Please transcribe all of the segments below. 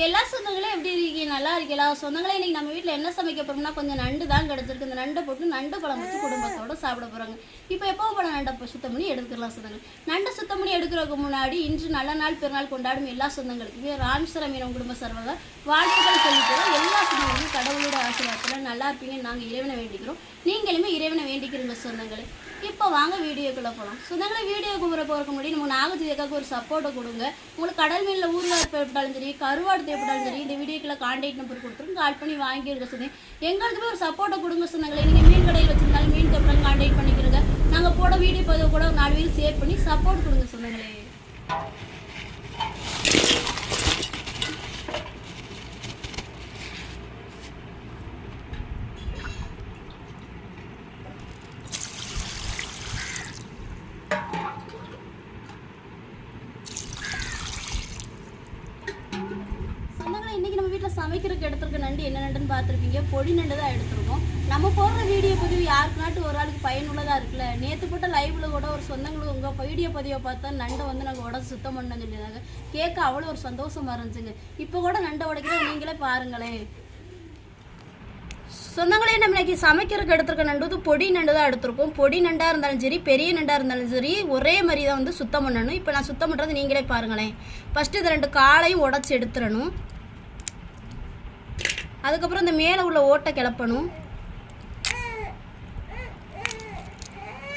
எல்லா சொந்தங்களும் எப்படி இருக்கீங்க? நல்லா இருக்கீங்களா? சொந்தங்களே இன்னைக்கு நம்ம வீட்டில் என்ன சமைக்க போகிறோம்னா கொஞ்சம் நண்டு தான் கிடச்சிருக்கு. இந்த நண்டை போட்டு நண்டு குழம்பு வச்சு குடும்பத்தோடு சாப்பிட போகிறாங்க. இப்போ எப்போ போல நண்டை சுத்தம் பண்ணி எடுத்துக்கலாம் சொந்தங்கள். நண்டை சுத்தம் பண்ணி எடுக்கிறதுக்கு முன்னாடி இன்று நல்ல நாள் பெருநாள் கொண்டாடும் எல்லா சொந்தங்களுக்குமே ராமேஸ்வரம் மீனம் குடும்ப சார்பாக வாழ்த்துக்கள் சொல்லிக்கிறோம். எல்லா சொந்தங்களும் கடவுளோட ஆசீர்வாதத்தில் நல்லா இருப்பீங்கன்னு நாங்கள் இறைவனை வேண்டிக்கிறோம். நீங்களுமே இறைவனை வேண்டிக்கிறீங்க சொந்தங்களே. இப்போ வாங்க வீடியோக்குள்ளே போகலாம். சொந்தங்களை வீடியோக்கு போகிறதுக்கு முன்னாடி நம்ம நாகஜிக்காவுக்கு ஒரு சப்போர்ட்டை கொடுங்க. உங்களுக்கு கடல் மீனில் ஊறுகாய் தேவைப்பட்டாலும் சரி, கருவாடு தேவைப்பட்டாலும் சரி, இந்த வீடியோக்குள்ள கான்டாக்ட் நம்பர் கொடுத்துருங்க, கால் பண்ணி வாங்கியிருக்க சொன்னேன். எங்களுக்குமே ஒரு சப்போர்ட்டை கொடுங்க சொந்தங்களே. நீங்கள் மீன் கடையில் வச்சுருந்தாலும் மீன் தேவைப்பட்டாலும் கான்டாக்ட் பண்ணிக்கிறங்க. நாங்கள் போட வீடியோ பதிவு கூட 4 பேர் ஷேர் பண்ணி சப்போர்ட் கொடுங்க சொந்தங்களே. இன்றைக்கி நம்ம வீட்டில் சமைக்கிறதுக்கு எடுத்துருக்க நண்டு என்ன நண்டுன்னு பார்த்துருப்பீங்க. பொடி நண்டு தான் எடுத்துருக்கோம். நம்ம போடுற வீடியோ பதிவு யாருக்குனாட்டு ஒரு ஆளுக்கு பயனுள்ளதாக இருக்குல்ல. நேற்று போட்ட லைவில் கூட ஒரு சொந்தங்களுக்கு உங்கள் வீடியோ பதிவை பார்த்தா நண்டை வந்து நாங்கள் உடச்சு சுத்தம் பண்ணணும்னு சொல்லியிருந்தாங்க. கேட்க அவ்வளோ ஒரு சந்தோஷமாக இருந்துச்சுங்க. இப்போ கூட நண்டை உடைக்கிறோம், நீங்களே பாருங்களேன் சொந்தங்களே. நம்ம இன்னைக்கு சமைக்கிறதுக்கு எடுத்துருக்க நண்டு வந்து பொடி நண்டு தான் எடுத்திருக்கோம். பொடி நண்டாக இருந்தாலும் சரி, பெரிய நண்டாக இருந்தாலும் சரி, ஒரே மாதிரி தான் வந்து சுத்தம் பண்ணணும். இப்போ நான் சுத்தம் பண்ணுறது நீங்களே பாருங்களேன். ஃபஸ்ட்டு இது 2 காலையும் உடச்சி எடுத்துடணும். அதுக்கப்புறம் இந்த மேலே உள்ள ஓட்டை கிளப்பணும்.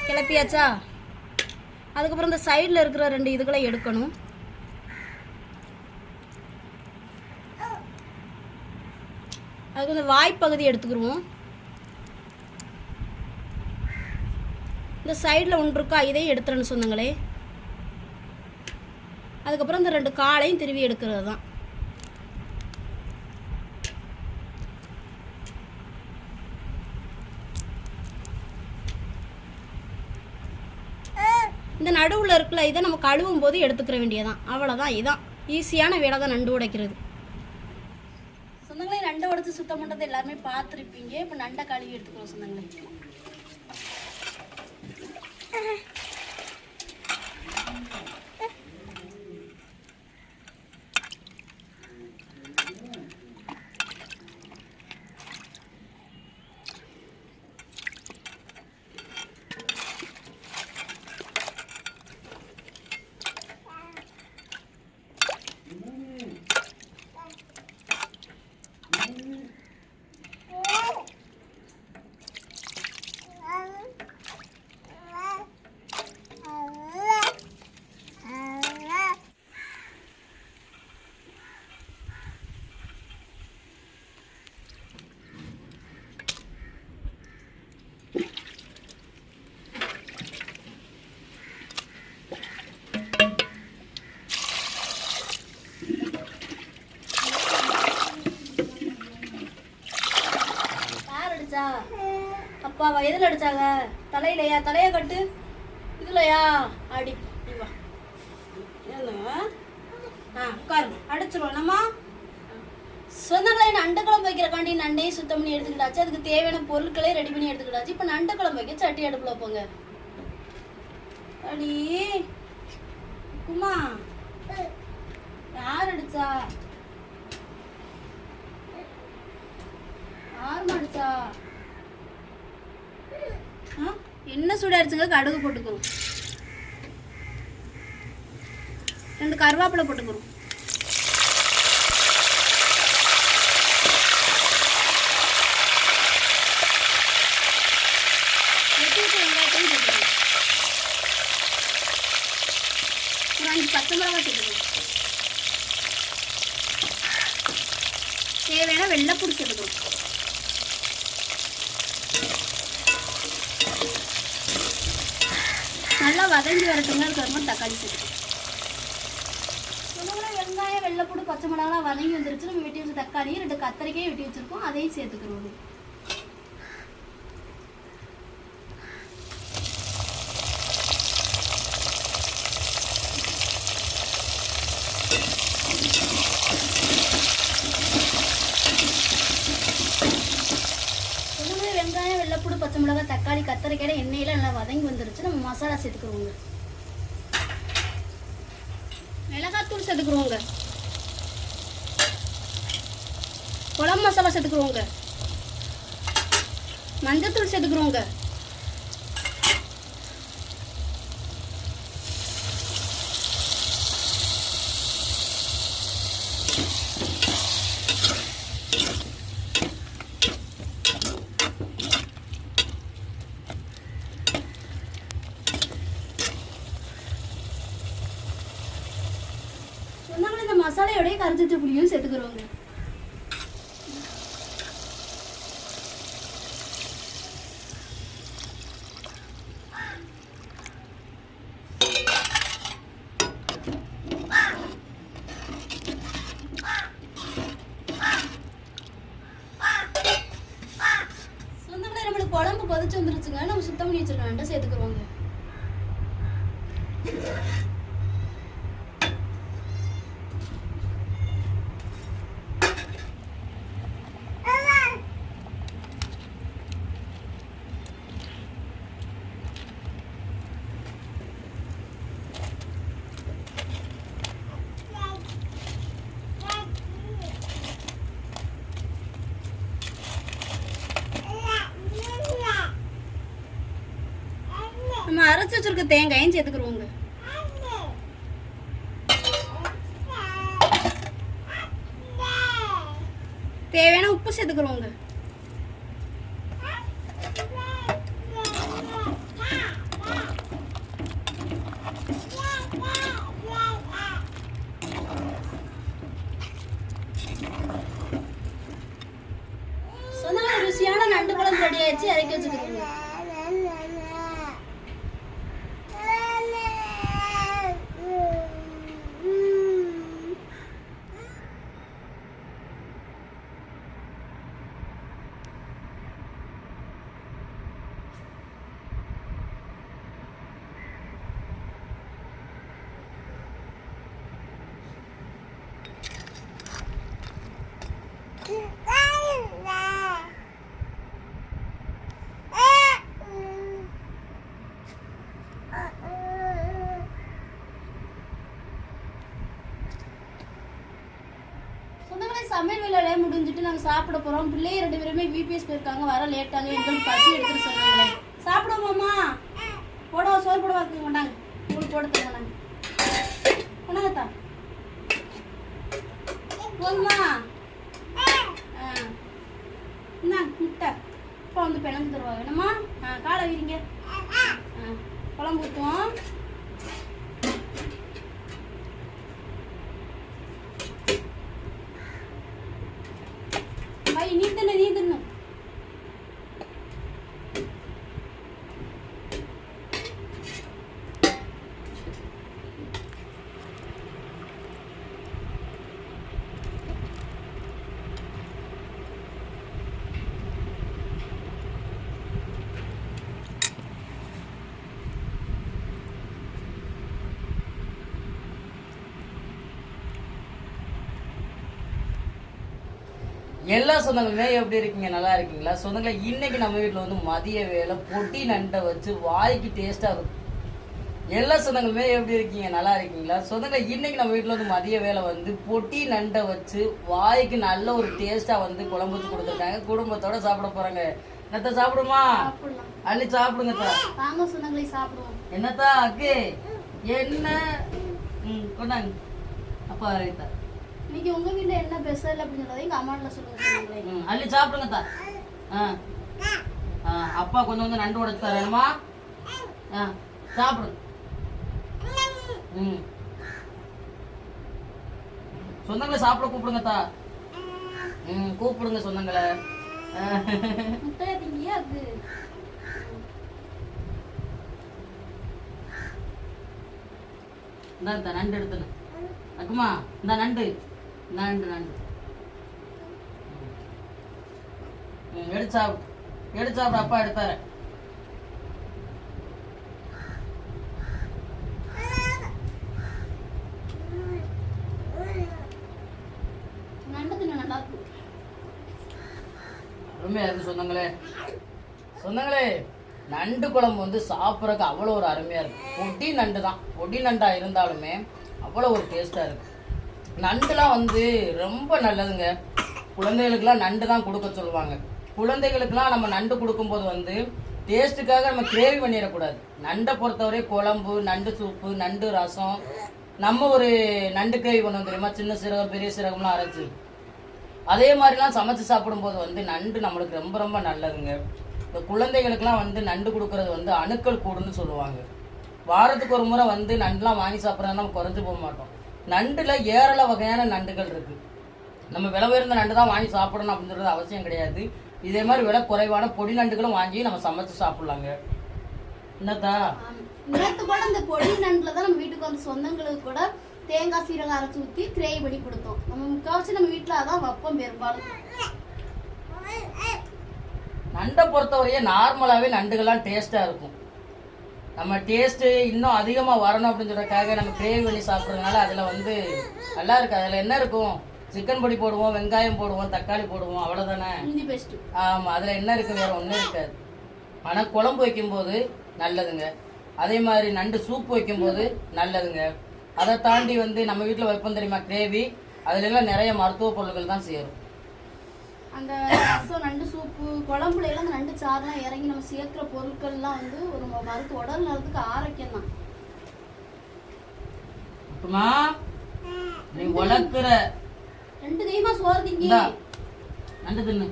கிளப்பியாச்சா? அதுக்கப்புறம் இந்த சைடில் இருக்கிற 2 இதுகளை எடுக்கணும். அதுக்கு இந்த வாய்ப்பகுதி எடுத்துக்கிடுவோம். இந்த சைடில் ஒன்று இருக்கா, இதையும் எடுத்துடணும் சொந்தங்களே. அதுக்கப்புறம் இந்த 2 காலையும் திருவி எடுக்கிறது தான். இந்த நடுவில் இருக்குல்ல, இதை நம்ம கழுவும் போது எடுத்துக்கிற வேண்டியதான். அவ்வளோதான். இதுதான் ஈஸியான வேலை தான் நண்டு உடைக்கிறது சொந்தங்களே. நண்டை உடைச்சி சுத்தம் பண்ணுறது எல்லாருமே பார்த்துருப்பீங்க. இப்போ நண்டை கழுவி எடுத்துக்கிறோம் சொந்தங்களே. அப்பா எதில் அடிச்சாங்க? தலையிலையா? தலையை கட்டு. இதுலையா? அடி வா. உட்காருங்க, அடிச்சிருவோம் நம்ம சொந்தங்களை. நண்டு குழம்பு வைக்கிறக்காண்டி நண்டையும் சுத்தம் பண்ணி எடுத்துக்கிட்டாச்சு. அதுக்கு தேவையான பொருட்களே ரெடி பண்ணி எடுத்துக்கிட்டாச்சு. இப்போ நண்டு குழம்பு வைக்க சட்டி அடுப்பில் வைப்போங்க. அடி குமா, யார் அடிச்சா? யாருமா அடிச்சா? என்ன சூடாயிருச்சுங்க? கடுகு போட்டுக்கிறோம். 2 கருவேப்பிலை போட்டுக்கிறோம். வெங்காயத்தையும் போட்டுக்கிறோம். ஒரு 5 பச்சை மிளகாய் போட்டுக்கிறோம். தேவையான வெள்ளைப்பூடி சேர்த்துக்கிறோம். நல்லா வதங்கி வரட்டுங்க. அதுக்கப்புறமா தக்காளி சேர்த்துக்கணும். வெங்காயம், வெள்ளைப்பூடு, பச்சை மிளகாலாம் வதங்கி வந்துருச்சு. நம்ம வெட்டி வச்சு தக்காளியும் 2 கத்திரிக்காயும் வெட்டி வச்சுருக்கோம், அதையும் சேர்த்துக்கிறோம். வெங்காயம், வெள்ளைப்பூடு, பச்சை மிளகாய், தக்காளி, கத்திரிக்காய் எண்ணெயில நல்லா வதங்கி வந்துருச்சு. நம்ம மசாலா சேர்த்துக்கிறோங்க. மிளகாத்தூள் சேர்த்துக்கிறோங்க. குழம்பு மசாலா சேர்த்துக்குறோங்க, மஞ்சத்தூள் சேர்த்துக்குறோங்க, சொன்னாங்களே இந்த மசாலையோடய கரைச்சி வச்ச புளியும் சேர்த்துக்குறோங்க. சொன்னாங்களே நம்மளுக்கு குழம்பு கொதிச்சு வந்துருச்சுங்க. நம்ம சுத்தம் பண்ணி வச்சிருக்கோம் சேர்த்துக்குறோங்க. நம்ம அரைச்சி வச்சிருக்க தேங்காயும் சேர்த்துக்குருவோங்க. தேவையான உப்பு சேர்த்துக்குருவோங்க. சொன்னா ருசியான நண்டு குழம்பு ரெடி ஆயிடுச்சு. இறக்கி வச்சுக்கிறோங்க. சமையல் வேலையில முடிஞ்சிட்டு நாங்கள் சாப்பிட போகிறோம். பிள்ளைய 2 பேருமே பிபிஎஸ் போயிருக்காங்க, வர லேட்டாங்க. எங்களுக்கு பசி எடுத்துட்டு சொன்னாங்களே. சாப்பிடுவோமாம்மா? போடவா சோறு போட வைக்க மாட்டாங்க. உங்களுக்கு போட மாட்டாங்க. கொண்டாங்கத்தா போதுமா? என்ன முட்டை இப்போ வந்து பிணைஞ்சு தருவா வேணுமா? காலை வீரிங்க. குழம்பு ஊற்றுவோம். நீ தின்னு. எல்லா சொந்தங்களுமே எப்படி இருக்கீங்க? நல்லா இருக்கீங்களா? சொந்தங்களை இன்னைக்கு நம்ம வீட்டில் வந்து மதிய வேலை பொட்டி நண்டை வச்சு வாய்க்கு டேஸ்ட்டாக இருக்கும். எல்லா சொந்தங்களுமே எப்படி இருக்கீங்க? நல்லா இருக்கீங்களா? சொந்தங்களை இன்னைக்கு நம்ம வீட்டில் வந்து மதிய வேலை வந்து பொட்டி நண்டை வச்சு வாய்க்கு நல்ல ஒரு டேஸ்ட்டாக வந்து குழம்பு வச்சு கொடுத்துருக்காங்க. குடும்பத்தோட சாப்பிட போறாங்க. என்னத்தா சாப்பிடுமா? அள்ளி சாப்பிடுங்கத்தா. என்னத்தா அக்கே என்ன கொண்டாங்க அப்பா ரைத்தா. இன்னைக்கு உங்க வீட்ல என்ன ஸ்பெஷல் அப்படின்னு சொல்றதை கமெண்ட்ல சொல்லுங்க. அள்ளி சாப்பிடுங்க. அப்பா கொஞ்சம் வந்து நண்டு உடைச்சு தரேனுமா? சாப்பிடுங்க. சொந்தங்களை சாப்பிட கூப்பிடுங்கத்தா. கூப்பிடுங்க சொந்தங்களை. முட்டையா திங்கியா அது? இந்த நண்டு எடுத்துன்னு அக்குமா. இந்த நண்டு நண்டு நண்டு எடுத்து சாப்பிடு. அப்பா எடுத்தாரு. அருமையா இருக்கு சொந்தங்களே. நண்டு குழம்பு வந்து சாப்பிட்றதுக்கு அவ்வளோ ஒரு அருமையா இருக்கு. பொடி நண்டு தான். பொடி நண்டா இருந்தாலுமே அவ்வளோ ஒரு டேஸ்டா இருக்கு. நண்டுலாம் வந்து ரொம்ப நல்லதுங்க. குழந்தைகளுக்கெல்லாம் நண்டு தான் கொடுக்க சொல்லுவாங்க. குழந்தைகளுக்கெல்லாம் நம்ம நண்டு கொடுக்கும்போது வந்து டேஸ்ட்டுக்காக நம்ம கிரேவி பண்ணிடக்கூடாது. நண்டை பொறுத்தவரை குழம்பு, நண்டு சூப்பு, நண்டு ரசம், நம்ம ஒரு நண்டு கிரேவி பண்ணுவோம் தெரியுமா, சின்ன சீரகம் பெரிய சீரகம்லாம் அரைச்சி, அதே மாதிரிலாம் சமைச்சு சாப்பிடும்போது வந்து நண்டு நம்மளுக்கு ரொம்ப ரொம்ப நல்லதுங்க. இந்த குழந்தைகளுக்கெல்லாம் வந்து நண்டு கொடுக்கறது வந்து அணுக்கள் கூடுன்னு சொல்லுவாங்க. வாரத்துக்கு ஒரு முறை வந்து நண்டுலாம் வாங்கி சாப்பிட்றதுனா நம்ம குறைஞ்சி போக மாட்டோம். நண்டுல ஏராள வகையான நண்டுகள் இருக்கு. நம்ம விலை உயர்ந்த நண்டு தான் வாங்கி சாப்பிடணும் அப்படின்றது அவசியம் கிடையாது. இதே மாதிரி விலை குறைவான பொடி நண்டுகளும் வாங்கி நம்ம சமைச்சு சாப்பிடலாங்க. என்னத்தா நேற்று கூட இந்த பொடி நண்டுல தான் நம்ம வீட்டுக்கு வந்து சொந்தங்களுக்கு கூட தேங்காய் சீரகம் அரைச்சி ஊற்றி கிரேவி பண்ணி கொடுத்தோம். நம்ம முக்கால்வாசி நம்ம வீட்டில் அதான் வைப்போம் பெரும்பாலும். நண்டை பொறுத்தவரையே நார்மலாகவே நண்டுகள்லாம் டேஸ்ட்டாக இருக்கும். நம்ம டேஸ்ட்டு இன்னும் அதிகமாக வரணும் அப்படின்னு சொல்றதுக்காக நம்ம கிரேவி பண்ணி சாப்பிட்றதுனால அதில் வந்து நல்லா இருக்கு. அதில் என்ன இருக்கும், சிக்கன் பொடி போடுவோம், வெங்காயம் போடுவோம், தக்காளி போடுவோம், அவ்வளோதானே. ஆமாம், அதில் என்ன இருக்குது, வேறு ஒன்றும் இருக்காது. ஆனால் குழம்பு வைக்கும்போது நல்லதுங்க. அதே மாதிரி நண்டு சூப்பு வைக்கும்போது நல்லதுங்க. அதை தாண்டி வந்து நம்ம வீட்டில் வைப்போம் தெரியுமா கிரேவி, அதுலெல்லாம் நிறைய மருத்துவ பொருட்கள் தான் சேரும். அந்த ரசம், நண்டு சூப்பு, குழம்புல எல்லாம் நண்டு சாறுலாம் இறங்கி நம்ம சேர்க்கிற பொருட்கள்லாம் வந்து ஒரு மருத்துவ உடல் நலத்துக்கு ஆரோக்கியம் தான். நீ வளர்க்குற 2 கைமா சோறு திங்க. நண்டு தின்னு.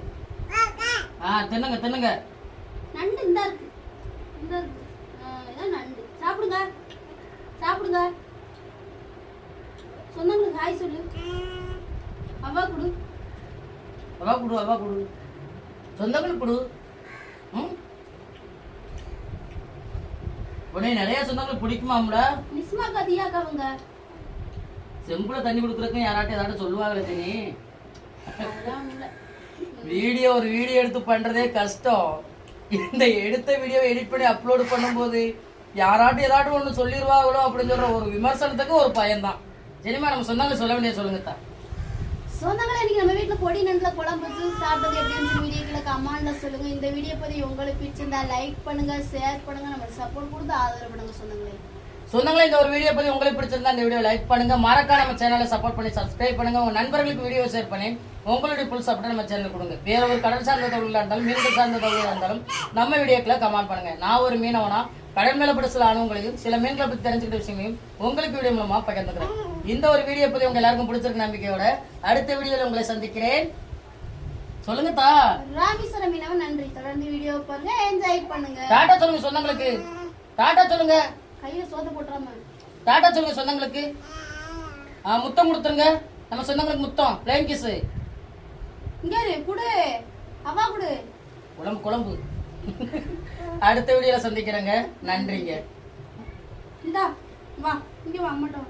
தின்னுங்க தின்னுங்க. நண்டு இந்த இருக்கு, இந்த இருக்கு. இதான் நண்டு. சாப்பிடுங்க சாப்பிடுங்க. சொந்தங்களுக்கு ஹாய் சொல்லு. அவா குடு, அவா குடு, அவா குடு, சொந்தங்களுக்கு குடு. உடனே நிறைய சொந்தங்களுக்கு பிடிக்குமாம்டா. நிஸ்மா கதியாக்கா அவங்க செம்புல தண்ணி கொடுக்குறதுக்கும் யாராட்டும் ஏதாட்டும் சொல்லுவாங்களே தண்ணி. வீடியோ ஒரு வீடியோ எடுத்து பண்றதே கஷ்டம். இந்த எடுத்த வீடியோவை எடிட் பண்ணி அப்லோடு பண்ணும்போது யாராட்டும் ஏதாட்டும் ஒன்று சொல்லிடுவாங்களோ அப்படின்னு சொல்ற ஒரு விமர்சனத்துக்கு ஒரு பயம்தான். சரிம்மா, நம்ம சொந்தங்களை சொல்ல வேண்டிய சொல்லுங்கத்தான். சொந்தங்களை இன்னைக்கு நம்ம வீட்டில் பொடி நண்டுல குழம்பு வச்சு சாப்பிட்டது எப்படின்னு வீடியோக்களை கமெண்ட்ல சொல்லுங்க. இந்த வீடியோ பற்றி உங்களுக்கு பிடிச்சிருந்தா லைக் பண்ணுங்க, ஷேர் பண்ணுங்க, நம்ம சப்போர்ட் கொடுத்து ஆதரவு பண்ணுங்க. சொந்தங்களே இந்த ஒரு வீடியோ பற்றி உங்களுக்கு பிடிச்சிருந்தா இந்த வீடியோ லைக் பண்ணுங்க, மறக்காம நம்ம சேனலை சப்போர்ட் பண்ணி சப்ஸ்கிரைப் பண்ணுங்க. உங்க நண்பர்களுக்கு வீடியோ ஷேர் பண்ணி உங்களுடைய புல் சப்போர்ட் நம்ம சேனல் கொடுங்க. வேற ஒரு கடல் சார்ந்த தொழிலாக இருந்தாலும் மீன்கள் சார்ந்த தொழிலாக இருந்தாலும் நம்ம வீடியோக்களை கமெண்ட் பண்ணுங்க. நான் ஒரு மீனவனா கடல் மேல பட சில அனுபவங்களையும் சில மீன்களை பற்றி தெரிஞ்சுக்கிட்ட விஷயங்களையும் உங்களுக்கு வீடியோ மூலமா பகிர்ந்துக்கிறேன். இந்த ஒரு வீடியோ பற்றி உங்க எல்லாருக்கும் பிடிச்சிருக்க நம்பிக்கையோட அடுத்த வீடியோல உங்களை சந்திக்கிறேன். சொல்லுங்க தா. ராமேஸ்வரம் மீனவன் நன்றி. தொடர்ந்து வீடியோ பாருங்க, என்ஜாய் பண்ணுங்க. டாடா சொல்லுங்க சொந்தங்களுக்கு. டாடா சொல்லுங்க. கையில சோத்த போட்டுறாம டாடா சொல்லுங்க சொந்தங்களுக்கு. முத்தம் கொடுத்துருங்க நம்ம சொந்தங்களுக்கு. முத்தம் பிளேன் கிஸ். இங்க குடு, அவா குடு. குழம்பு குழம்பு. அடுத்த வீடியோல சந்திக்கிறேங்க. நன்றிங்க. இந்தா வா, இங்க வா, அம்மாட்ட வா.